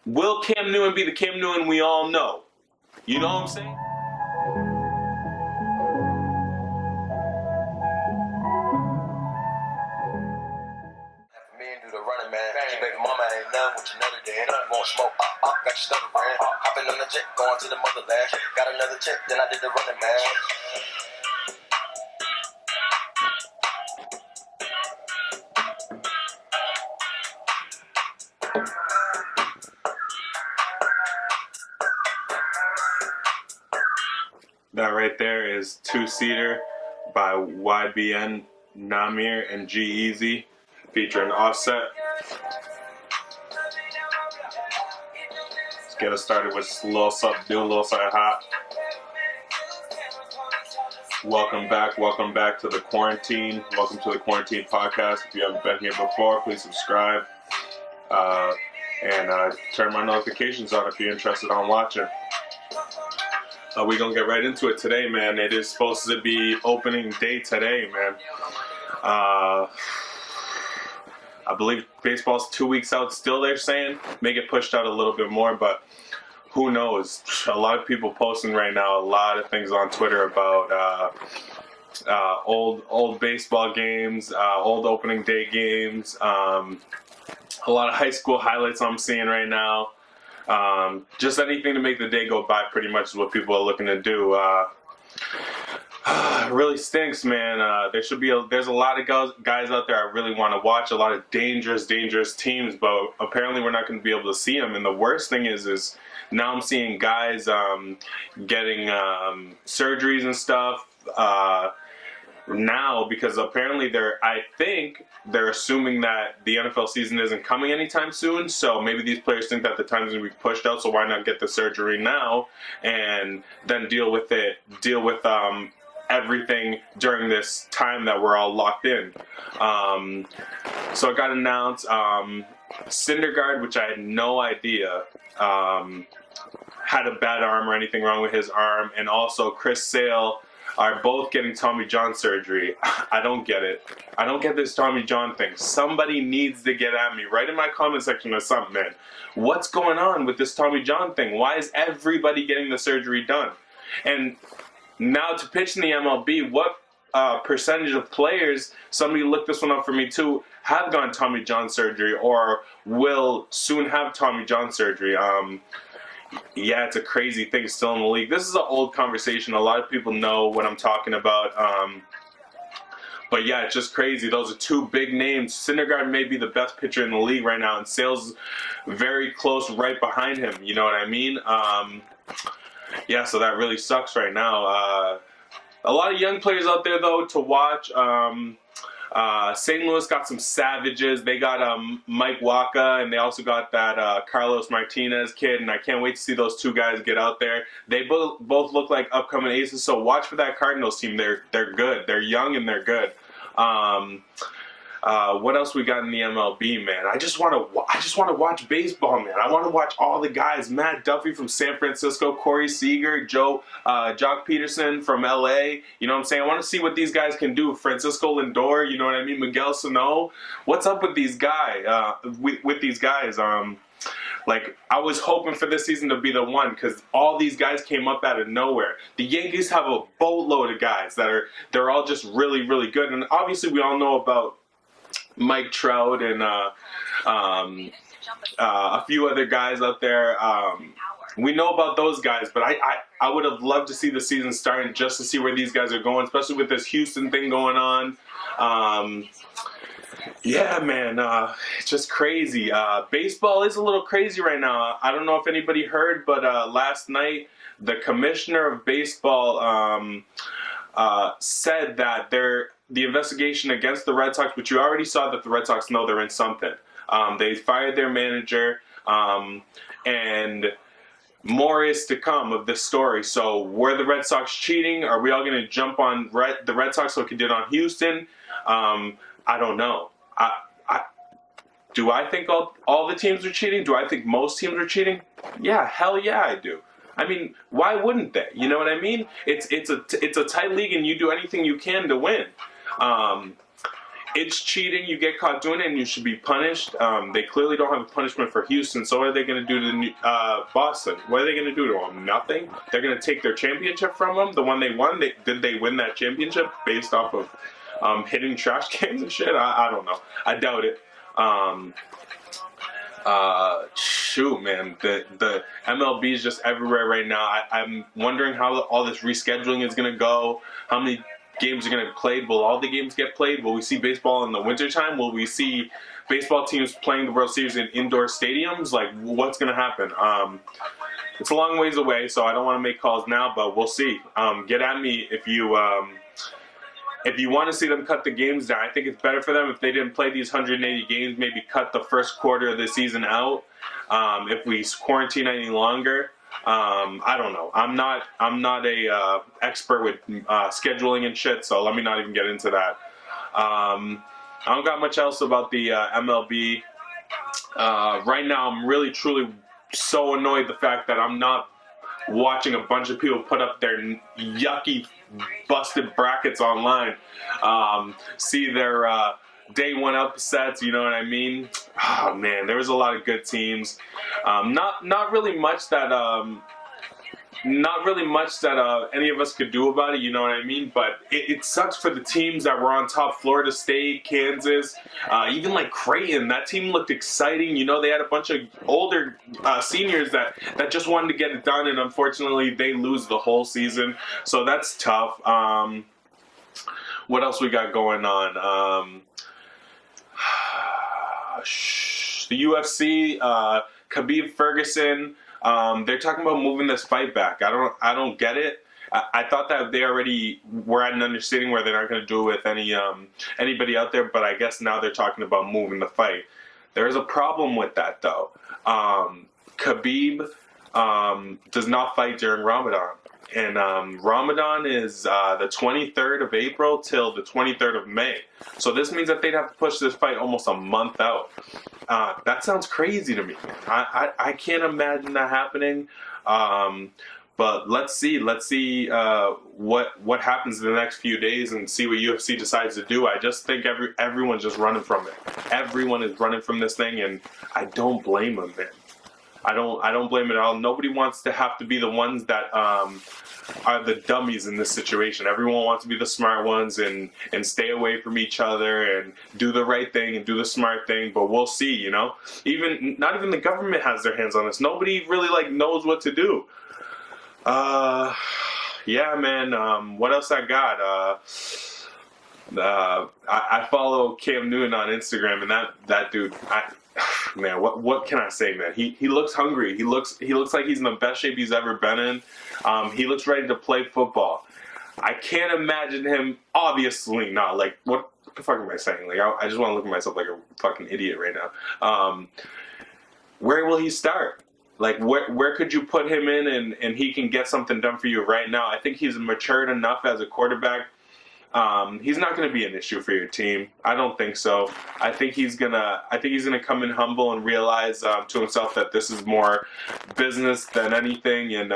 Will Cam Newton be the Cam Newton we all know? You know what I'm saying? Do the running man. Your baby mama ain't none with your nutty then. You want smoke? Got you stuttering. Hopping on the jet, going to the motherland. Got another check, then I did the running man. That right there is Two-Seater by YBN Namir and G-Eazy featuring Offset. Let's get us started with a little something new, a little something hot. Welcome back to the quarantine. Welcome to the Quarantine Podcast. If you haven't been here before, please subscribe and turn my notifications on if you're interested on watching. We're going to get right into it today, man. It is supposed to be opening day today, man. I believe baseball's 2 weeks out still, they're saying. May get pushed out a little bit more, but who knows? A lot of people posting right now, a lot of things on Twitter about old baseball games, old opening day games, a lot of high school highlights I'm seeing right now. Just anything to make the day go by pretty much is what people are looking to do. It really stinks, man. There's a lot of guys out there I really want to watch, a lot of dangerous teams, but apparently we're not going to be able to see them. And the worst thing is now I'm seeing guys getting surgeries and stuff now because apparently I think they're assuming that the NFL season isn't coming anytime soon, so maybe these players think that the time's going to be pushed out, so why not get the surgery now and then deal with everything during this time that we're all locked in. So it got announced, Syndergaard, which I had no idea had a bad arm or anything wrong with his arm, and also Chris Sale are both getting Tommy John surgery. I don't get it. I don't get this Tommy John thing. Somebody needs to get at me. Write in my comment section or something, man. What's going on with this Tommy John thing? Why is everybody getting the surgery done? And now to pitch in the MLB, what percentage of players, somebody looked this one up for me too, have gone Tommy John surgery or will soon have Tommy John surgery? Yeah, it's a crazy thing still in the league. This is an old conversation. A lot of people know what I'm talking about. But yeah, it's just crazy. Those are two big names. Syndergaard may be the best pitcher in the league right now, and Sale's very close right behind him. You know what I mean? Yeah, so that really sucks right now. A lot of young players out there, though, to watch. St. Louis got some savages. They got Mike Waka, and they also got that Carlos Martinez kid, and I can't wait to see those two guys get out there. They both look like upcoming aces, so watch for that Cardinals team. They're good. They're young and they're good. What else we got in the MLB, man? I just want to watch baseball, man. I want to watch all the guys. Matt Duffy from San Francisco, Corey Seager, Jock Peterson from LA. You know what I'm saying? I want to see what these guys can do. Francisco Lindor, you know what I mean? Miguel Sano. What's up with these guys? With these guys? Like, I was hoping for this season to be the one because all these guys came up out of nowhere. The Yankees have a boatload of guys they're all just really, really good. And obviously we all know about Mike Trout and a few other guys out there. We know about those guys, but I would have loved to see the season starting just to see where these guys are going, especially with this Houston thing going on. Yeah, man, it's just crazy. Baseball is a little crazy right now. I don't know if anybody heard, but last night the commissioner of baseball said that the investigation against the Red Sox, which you already saw that the Red Sox know they're in something. They fired their manager, and more is to come of this story. So were the Red Sox cheating? Are we all going to jump on the Red Sox like we did on Houston? I don't know. Do I think all the teams are cheating? Do I think most teams are cheating? Yeah, hell yeah, I do. I mean, why wouldn't they? You know what I mean? It's a tight league, and you do anything you can to win. it's cheating. You get caught doing it, and you should be punished. They clearly don't have a punishment for Houston. So what are they going to do to Boston? What are they going to do to them? Nothing. They're going to take their championship from them. The one they won. Did they win that championship based off of hitting trash cans and shit? I don't know. I doubt it. Shoot, man, the MLB is just everywhere right now. I'm wondering how all this rescheduling is going to go. How many games are going to be played? Will all the games get played? Will we see baseball in the wintertime? Will we see baseball teams playing the World Series in indoor stadiums? Like, what's going to happen? It's a long ways away, so I don't want to make calls now, but we'll see. Get at me if you want to see them cut the games down. I think it's better for them if they didn't play these 180 games, maybe cut the first quarter of the season out. If we quarantine any longer, I don't know. I'm not a expert with scheduling and shit, so let me not even get into that. I don't got much else about the MLB. Right now, I'm really, truly so annoyed the fact that I'm not watching a bunch of people put up their yucky, busted brackets online. See their day one upsets, you know what I mean? Oh man, there was a lot of good teams. Not really much that any of us could do about it, you know what I mean? But it sucks for the teams that were on top. Florida State, Kansas, even like Creighton. That team looked exciting. You know, they had a bunch of older seniors that just wanted to get it done, and unfortunately they lose the whole season. So that's tough. What else we got going on? The UFC, Khabib Ferguson. They're talking about moving this fight back. I don't get it. I thought that they already were at an understanding where they're not going to do it with anybody out there, but I guess now they're talking about moving the fight. There's a problem with that though. Khabib does not fight during Ramadan. And Ramadan is the 23rd of April till the 23rd of May. So this means that they'd have to push this fight almost a month out. That sounds crazy to me. I can't imagine that happening. But let's see what happens in the next few days and see what UFC decides to do. I just think everyone's just running from it. Everyone is running from this thing, and I don't blame them, man. I don't blame it at all. Nobody wants to have to be the ones that are the dummies in this situation. Everyone wants to be the smart ones and stay away from each other and do the right thing and do the smart thing. But we'll see, you know. Not even the government has their hands on this. Nobody really knows what to do. Yeah, man. What else I got? I follow Cam Newton on Instagram, and that dude. Man, what can I say, man? He looks hungry. He looks like he's in the best shape he's ever been in. He looks ready to play football. I can't imagine him. Obviously not. Like, what the fuck am I saying? Like, I just want to look at myself like a fucking idiot right now. Where will he start? Like, where could you put him in and he can get something done for you right now? I think he's matured enough as a quarterback. He's not going to be an issue for your team. I don't think so. I think he's gonna come in humble and realize to himself that this is more business than anything. And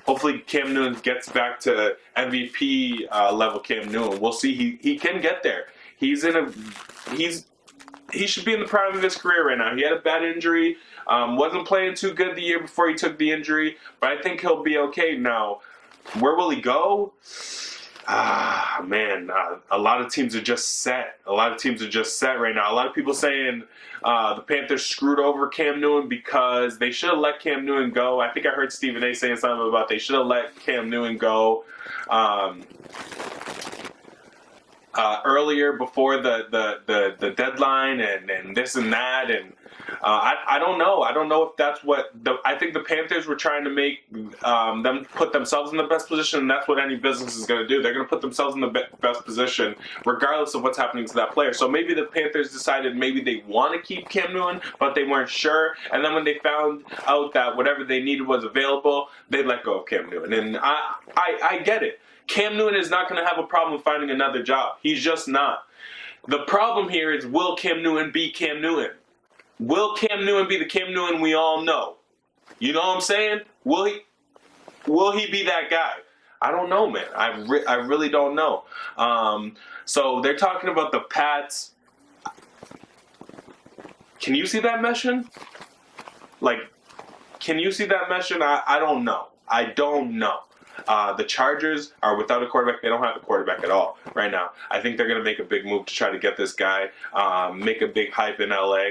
hopefully Cam Newton gets back to MVP level Cam Newton. We'll see. He can get there. He should be in the prime of his career right now. He had a bad injury. Wasn't playing too good the year before he took the injury, but I think he'll be okay now. Where will he go? Man, a lot of teams are just set. A lot of teams are just set right now. A lot of people saying the Panthers screwed over Cam Newton because they should have let Cam Newton go. I think I heard Stephen A. saying something about they should have let Cam Newton go earlier before the deadline and this and that. And I don't know. I don't know if that's what I think the Panthers were trying to make them put themselves in the best position, and that's what any business is going to do. They're going to put themselves in the best position regardless of what's happening to that player. So maybe the Panthers decided maybe they want to keep Cam Newton, but they weren't sure. And then when they found out that whatever they needed was available, they let go of Cam Newton. And I get it. Cam Newton is not going to have a problem finding another job. He's just not. The problem here is, will Cam Newton be Cam Newton? Will Cam Newton be the Cam Newton we all know? You know what I'm saying? Will he be that guy? I don't know, man. I really don't know. So they're talking about the Pats Can you see that meshing? Like, can you see that meshing? I don't know. I don't know. The Chargers are without a quarterback. They don't have a quarterback at all right now. I think they're going to make a big move to try to get this guy, make a big hype in LA.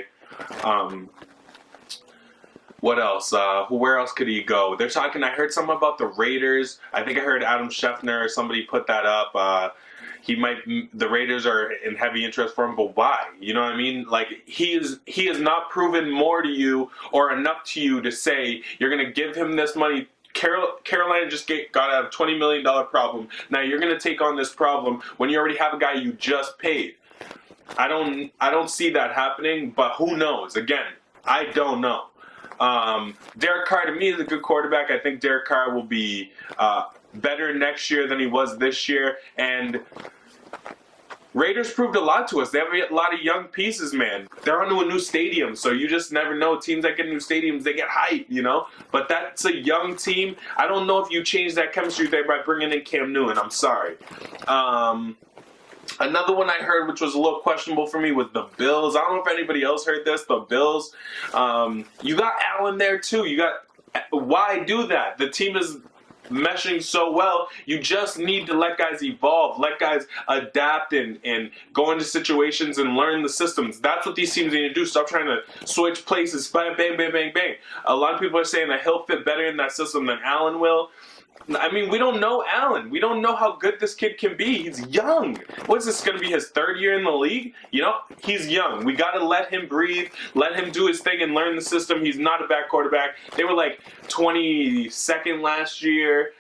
What else? Where else could he go? They're talking. I heard something about the Raiders. I think I heard Adam Schefter or somebody put that up. The Raiders are in heavy interest for him, but why? You know what I mean? Like, he has not proven more to you or enough to you to say you're going to give him this money. Carolina just got out of a $20 million problem. Now you're going to take on this problem when you already have a guy you just paid. I don't see that happening, but who knows? Again, I don't know. Derek Carr, to me, is a good quarterback. I think Derek Carr will be better next year than he was this year. And Raiders proved a lot to us. They have a lot of young pieces, man. They're onto a new stadium, so you just never know. Teams that get new stadiums, they get hype, you know? But that's a young team. I don't know if you change that chemistry there by bringing in Cam Newton. I'm sorry. Another one I heard, which was a little questionable for me, was the Bills. I don't know if anybody else heard this. The Bills. You got Allen there, too. Why do that? The team is meshing so well. You just need to let guys evolve, let guys adapt and go into situations and learn the systems. That's what these teams need to do. Stop trying to switch places, bang, bang, bang, bang, bang. A lot of people are saying that he'll fit better in that system than Allen will. I mean, we don't know Allen. We don't know how good this kid can be. He's young. What is this going to be, his third year in the league? You know, he's young. We got to let him breathe, let him do his thing and learn the system. He's not a bad quarterback. They were like 22nd last year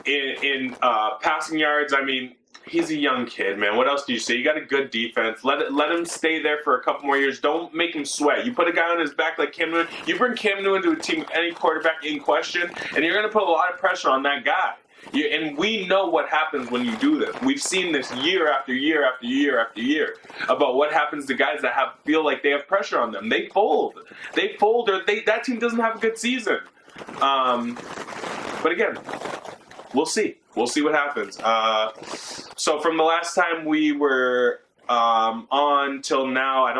in passing yards. I mean, he's a young kid, man. What else do you say? You got a good defense. Let him stay there for a couple more years. Don't make him sweat. You put a guy on his back like Cam Newton. You bring Cam Newton to a team with any quarterback in question, and you're going to put a lot of pressure on that guy. And we know what happens when you do this. We've seen this year after year after year after year about what happens to guys that feel like they have pressure on them. They fold. Or that team doesn't have a good season. But again, we'll see. We'll see what happens. So from the last time we were on till now, I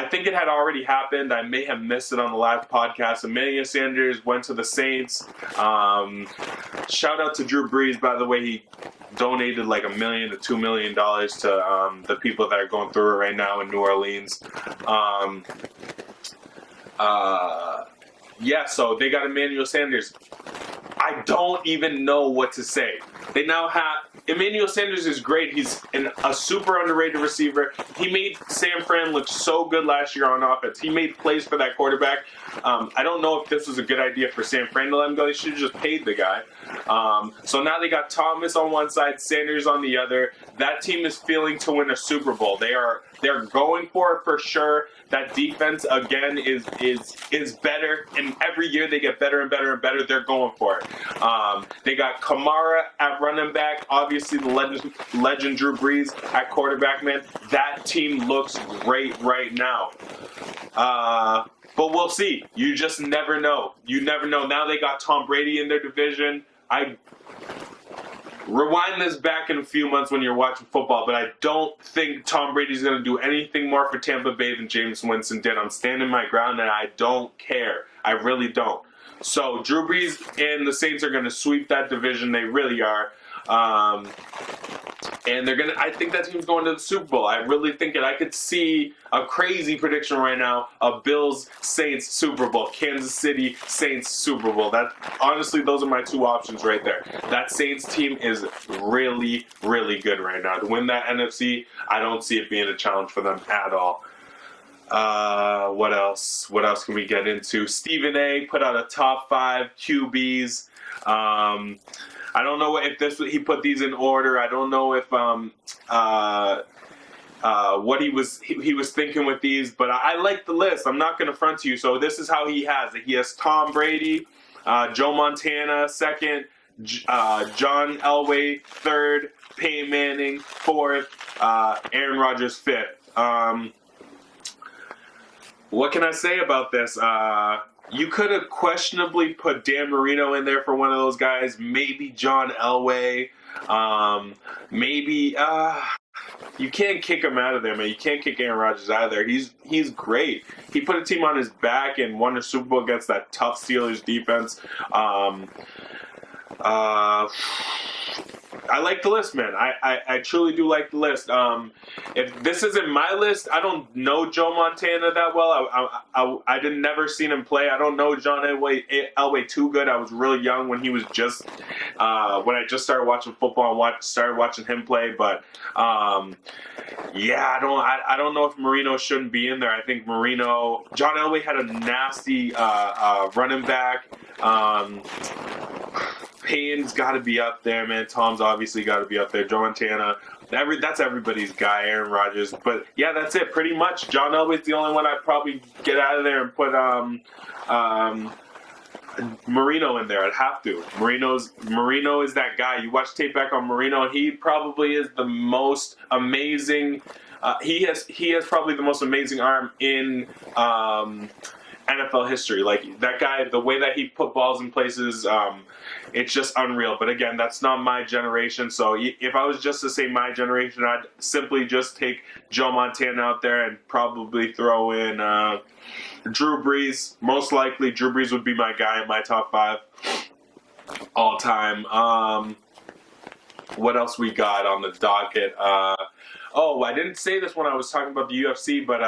think it had already happened. I may have missed it on the last podcast. Emmanuel Sanders went to the Saints. Shout out to Drew Brees, by the way. He donated like $1 million to $2 million to the people that are going through it right now in New Orleans. So they got Emmanuel Sanders. I don't even know what to say. They now have Emmanuel Sanders is great. He's a super underrated receiver. He made San Fran look so good last year on offense. He made plays for that quarterback. I don't know if this was a good idea for San Fran to let him go. They should have just paid the guy. So now they got Thomas on one side, Sanders on the other. That team is feeling to win a Super Bowl. They're going for it for sure. That defense again is better, and every year they get better and better and better. They're going for it. They got Kamara at running back. Obviously, the legend Drew Brees at quarterback. Man, that team looks great right now. But we'll see. You just never know. You never know. Now they got Tom Brady in their division. Rewind this back in a few months when you're watching football, but I don't think Tom Brady's going to do anything more for Tampa Bay than Jameis Winston did. I'm standing my ground, and I don't care. I really don't. So Drew Brees and the Saints are going to sweep that division. They really are. And I think that team's going to the Super Bowl. I really think it. I could see a crazy prediction right now of Bills, Saints, Super Bowl. Kansas City, Saints, Super Bowl. Honestly, those are my two options right there. That Saints team is really, really good right now. To win that NFC, I don't see it being a challenge for them at all. What else? What else can we get into? Stephen A. put out a top 5 QBs. I don't know if he put these in order. I don't know if what he was thinking with these, but I like the list. I'm not going to front to you. So this is how he has it. He has Tom Brady, Joe Montana second, John Elway third, Peyton Manning fourth, Aaron Rodgers fifth. What can I say about this? You could have questionably put Dan Marino in there for one of those guys. Maybe John Elway. Maybe you can't kick him out of there, man. You can't kick Aaron Rodgers out of there. He's great. He put a team on his back and won a Super Bowl against that tough Steelers defense. I like the list, man. I truly do like the list. If this isn't my list, I don't know Joe Montana that well. I didn't never seen him play. I don't know John Elway too good. I was really young when he was just when I just started watching football and started watching him play. But yeah, I don't know if Marino shouldn't be in there. I think John Elway had a nasty running back. Payne's got to be up there, man. Tom's obviously got to be up there. Joe Montana, that's everybody's guy. Aaron Rodgers, but yeah, that's it. Pretty much, John Elway's the only one I'd probably get out of there and put Marino in there. I'd have to. Marino is that guy. You watch tape back on Marino, he probably is the most amazing. He has probably the most amazing arm in NFL history. Like that guy, the way that he put balls in places, it's just unreal. But again, that's not my generation. So if I was just to say my generation, I'd simply just take Joe Montana out there and probably throw in Drew Brees. Most likely, Drew Brees would be my guy in my top 5 all time. What else we got on the docket? I didn't say this when I was talking about the UFC, but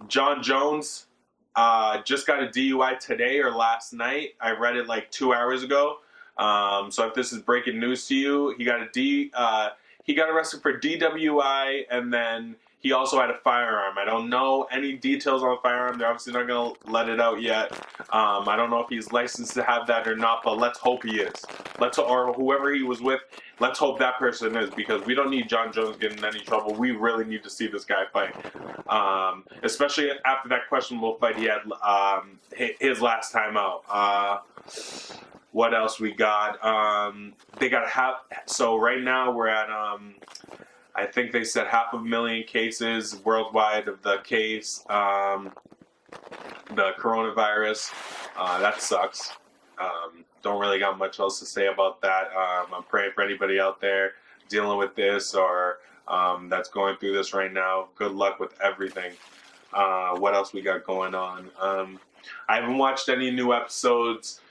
John Jones just got a DUI today or last night. I read it like 2 hours ago. So if this is breaking news to you, he got arrested for DWI, and then he also had a firearm. I don't know any details on the firearm. They're obviously not going to let it out yet. I don't know if he's licensed to have that or not, but let's hope he is. Or whoever he was with, let's hope that person is, because we don't need John Jones getting in any trouble. We really need to see this guy fight. Especially after that questionable fight he had his last time out. What else we got? So right now we're at, I think they said 500,000 cases worldwide of the case, the coronavirus. That sucks. Don't really got much else to say about that. I'm praying for anybody out there dealing with this or that's going through this right now. Good luck with everything. What else we got going on? I haven't watched any new episodes.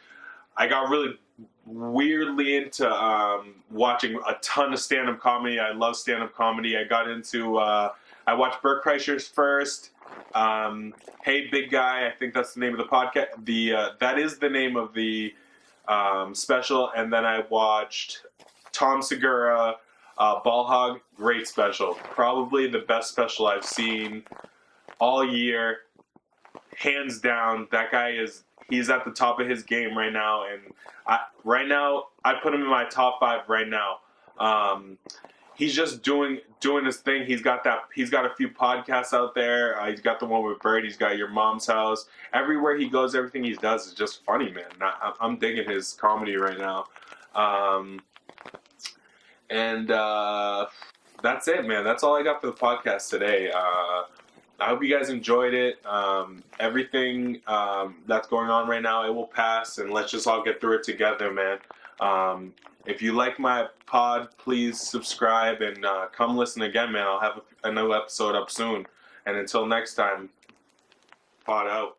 I got really weirdly into watching a ton of stand-up comedy. I love stand-up comedy. I got into I watched Bert Kreischer's first. Hey Big Guy, I think that's the name of the podcast. That is the name of the special. And then I watched Tom Segura, Ball Hog. Great special. Probably the best special I've seen all year. Hands down, that guy he's at the top of his game right now, and I put him in my top 5 right now. He's just doing his thing. He's got a few podcasts out there. He's got the one with Bird. He's got Your Mom's House. Everywhere he goes, everything he does is just funny, man. I'm digging his comedy right now. And that's it, man. That's all I got for the podcast today. I hope you guys enjoyed it. Everything that's going on right now, it will pass, and let's just all get through it together, man. If you like my pod, please subscribe and come listen again, man. I'll have a new episode up soon. And until next time, pod out.